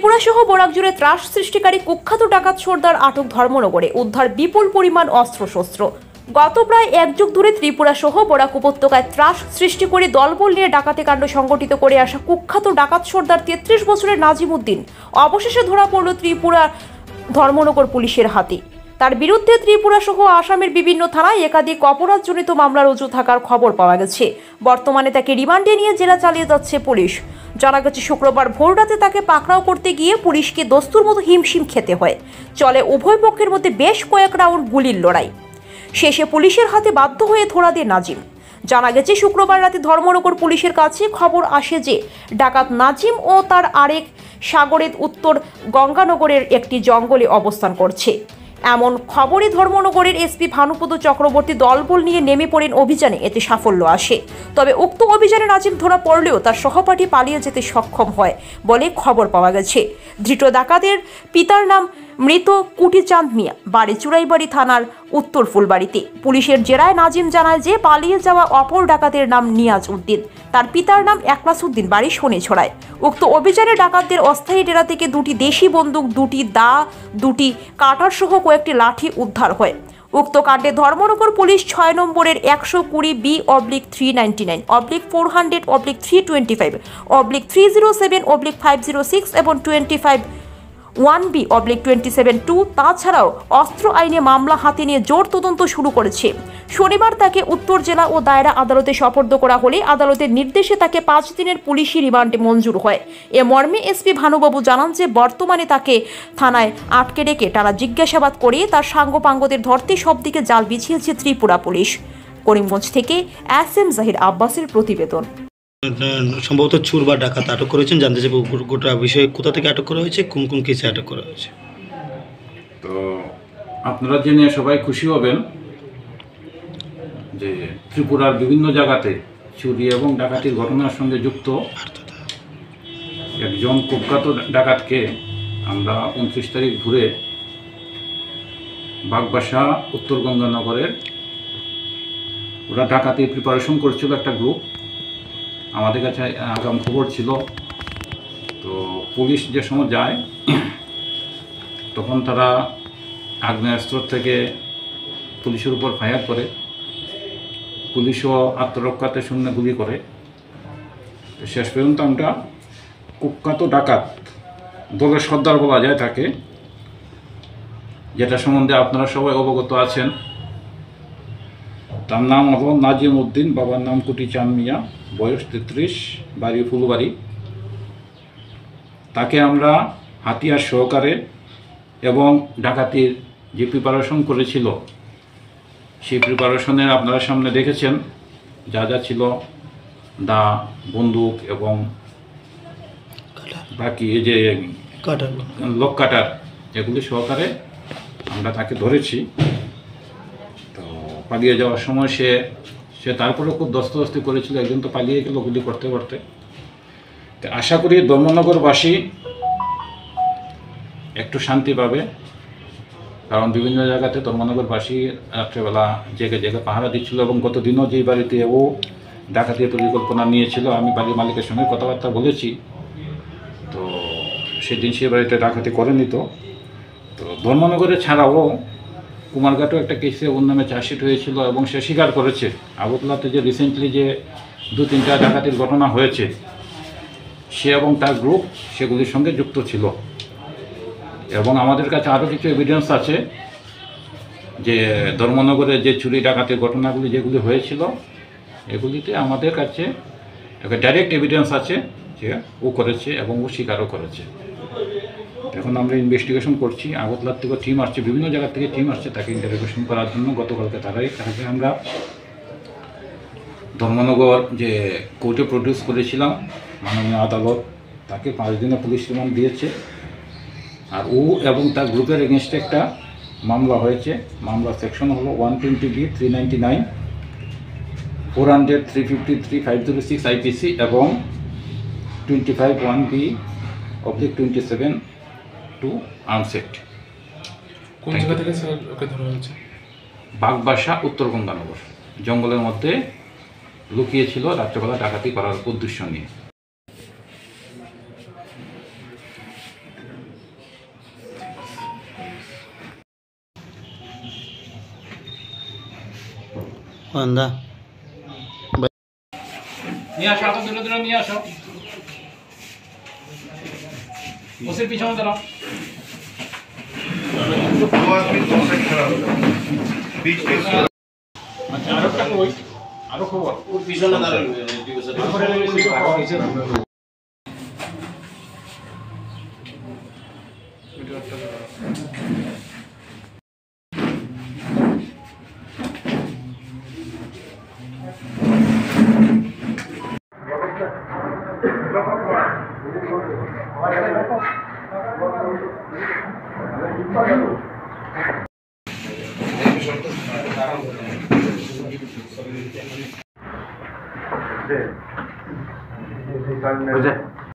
ত্রিপুরা সহ বরাক জুড়ে ত্রাস সৃষ্টিকারী কুখ্যাত ডাকাত সর্দার আটক ধর্মনগরে, উদ্ধার বিপুল পরিমাণ অস্ত্রশস্ত্র। গত প্রায় এক যুগ ধরে ত্রিপুরা সহ বরাক উপত্যকায় ত্রাস সৃষ্টি করে দলবল নিয়ে ডাকাতি কাণ্ড সংগঠিত করে আসা কুখ্যাত ডাকাত সর্দার 33 বছরের নাজিম উদ্দিন অবশেষে ধরা পড়ল ত্রিপুরা ধর্মনগর পুলিশের হাতে। তার বিরুদ্ধে ত্রিপুরা সহ আসামের বিভিন্ন থানায় একাধিক অপরাধজনিত মামলা রুজু থাকার খবর পাওয়া গেছে। বর্তমানে তাকে রিমান্ডে নিয়ে জেরা চালিয়ে যাচ্ছে পুলিশ। জানা গেছে শুক্রবার ভোররাতে তাকে পাকড়াও করতে গিয়ে পুলিশকে দস্তুর মতো হিমশিম খেতে হয়। চলে উভয় পক্ষের মধ্যে বেশ কয়েক রাউন্ড গুলির লড়াই। শেষে পুলিশের হাতে বাধ্য হয়ে ধরা দেয় নাজিম। জানা গেছে শুক্রবার রাতে ধর্মনগর পুলিশের কাছে খবর আসে যে ডাকাত নাজিম ও তার আরেক সাগরের উত্তর গঙ্গানগরের একটি জঙ্গলে অবস্থান করছে। এমন খবরে ধর্মনগরের এসপি ভানুপদ চক্রবর্তী দলবল নিয়ে নেমে পড়েন অভিযানে। এতে সাফল্য আসে। তবে উক্ত অভিযানে নাজিম ধরা পড়লেও তার সহপাঠী পালিয়ে যেতে সক্ষম হয় বলে খবর পাওয়া গেছে। ধৃত ডাকাতের পিতার নাম মৃত কুটিচাঁদ মিয়া, বাড়ি চুরাইবাড়ি থানার উত্তর ফুলবাড়িতে। পুলিশের জেরায় নাজিম জানায় যে পালিয়ে যাওয়া অপর ডাকাতের নাম নিয়াজ উদ্দিন, তার পিতার নাম একলাস উদ্দিন, বাড়ি শনিছড়ায়। উক্ত অভিযানে ডাকাতদের অস্থায়ী ডেরা থেকে দুটি দেশি বন্দুক, দুটি দা, দুটি কাটার সহ কয়েকটি লাঠি উদ্ধার হয়। উক্ত কাণ্ডে ধর্মনগর পুলিশ 6 নম্বরের 120B/399/400/425/307/506 এবং 25(1B)/27(2) তাছাড়াও অস্ত্র আইনে মামলা হাতে নিয়ে জোর তদন্ত শুরু করেছে। শনিবার তাকে উত্তর জেলা ও দায়রা আদালতে সোপর্দ করা হলে আদালতের নির্দেশে তাকে 5 দিনের পুলিশি রিমান্ডে মঞ্জুর হয়। এ মর্মে এসপি ভানুবাবু জানান যে বর্তমানে তাকে থানায় আটকে রেখে তারা জিজ্ঞাসাবাদ করে তার সাঙ্গপাঙ্গদের ধরতে সবদিকে জাল বিছিয়েছে ত্রিপুরা পুলিশ। করিমগঞ্জ থেকে SM জাহির আব্বাসের প্রতিবেদন। সম্ভবত চুর বা ডাকাত আটক করেছেন, জানতে চাইব গোটা বিষয়ে কোথা থেকে আটক করা হয়েছে, কোন কোন কেসে আটক করা হয়েছে। তো আপনারা জেনে সবাই খুশি হবেন যে ত্রিপুরার বিভিন্ন জায়গাতে চুরি এবং ডাকাতির ঘটনার সঙ্গে যুক্ত একজন কুখ্যাত ডাকাতকে আমরা 29 তারিখ ভোরে বাগবাসা উত্তর গঙ্গানগরের ওরা ডাকাতির প্রিপারেশন করছিল একটা গ্রুপ। আমাদের কাছে আগাম খবর ছিল। তো পুলিশ যে সময় যায় তখন তারা আগ্নেয়াস্ত্র থেকে পুলিশের উপর ফায়ার করে। পুলিশও আত্মরক্ষাতে শূন্য গুলি করে। শেষ পর্যন্ত আমরা কুখ্যাত ডাকাত দলের সর্দার বলা যায় তাকে, যেটা সম্বন্ধে আপনারা সবাই অবগত আছেন। তার নাম হলো নাজিম উদ্দিন, বাবার নাম কুটিচাঁদ মিয়া, বয়স 33, বাড়ি ফুলবাড়ি। তাকে আমরা হাতিয়ার সহকারে এবং ডাকাতির যে প্রিপারেশন করেছিল সেই প্রিপারেশনে আপনারা সামনে দেখেছেন যা যা ছিল, দা, বন্দুক এবং বাকি এই যে লক কাটার, এগুলি সহকারে আমরা তাকে ধরেছি। তো পালিয়ে যাওয়ার সময় সে তারপরে খুব দস্তদস্তি করেছিল। একজন তো পালিয়ে গেল গুলি করতে করতে। তো আশা করি ধর্মনগরবাসী একটু শান্তি পাবে, কারণ বিভিন্ন জায়গাতে ধর্মনগরবাসী রাত্রেবেলা জেগে জেগে পাহারা দিচ্ছিল এবং গত দিনও যেই বাড়িতে ও ডাকাতির পরিকল্পনা নিয়েছিল, আমি বাড়ির মালিকের সঙ্গে কথাবার্তা বলেছি। তো সেদিন সে বাড়িতে ডাকাতি করেনি। তো ধর্মনগরে ছাড়াও কুমারঘাটও একটা কেসে ওর নামে চার্জশিট হয়েছিল এবং সে স্বীকার করেছে আগরতলাতে যে রিসেন্টলি যে 2-3টা ডাকাতির ঘটনা হয়েছে সে এবং তার গ্রুপ সেগুলির সঙ্গে যুক্ত ছিল। এবং আমাদের কাছে আরও কিছু এভিডেন্স আছে যে ধর্মনগরে যে চুরি ডাকাতির ঘটনাগুলি যেগুলি হয়েছিল এগুলিতে আমাদের কাছে একটা ডাইরেক্ট এভিডেন্স আছে যে ও করেছে এবং ও স্বীকারও করেছে। এখন আমরা ইনভেস্টিগেশন করছি। আগরতলার থেকে টিম আসছে, বিভিন্ন জায়গা থেকে টিম আসছে তাকে ইন্টারোগেশন করার জন্য। গতকালকে তাকে আমরা ধর্মনগর যে কোর্টে প্রডিউস করেছিলাম, মাননীয় আদালত তাকে 5 দিনের পুলিশ রিমান্ড দিয়েছে। আর ও এবং তার গ্রুপের এগেনস্টে একটা মামলা হয়েছে। মামলা সেকশন হলো 120B/399, 400-353-506 IPC এবং 25(1B)/27(2) আর্মস অ্যাক্ট। কোন জায়গা থেকে স্যার ওকে ধরা হয়েছে? বাগবাসা উত্তর গঙ্গানগর জঙ্গলের মধ্যে লুকিয়েছিল রাত্রেবেলা ডাকাতি করার উদ্দেশ্য নিয়ে। আন্দা নিয়ে আসো, আরো দূরে দূরে নিয়ে আসো। বসে পিছনে দাঁড়াও। আচ্ছা, আরো একটা ওই আরো খবর পিছনে দাঁড়াও। বুঝে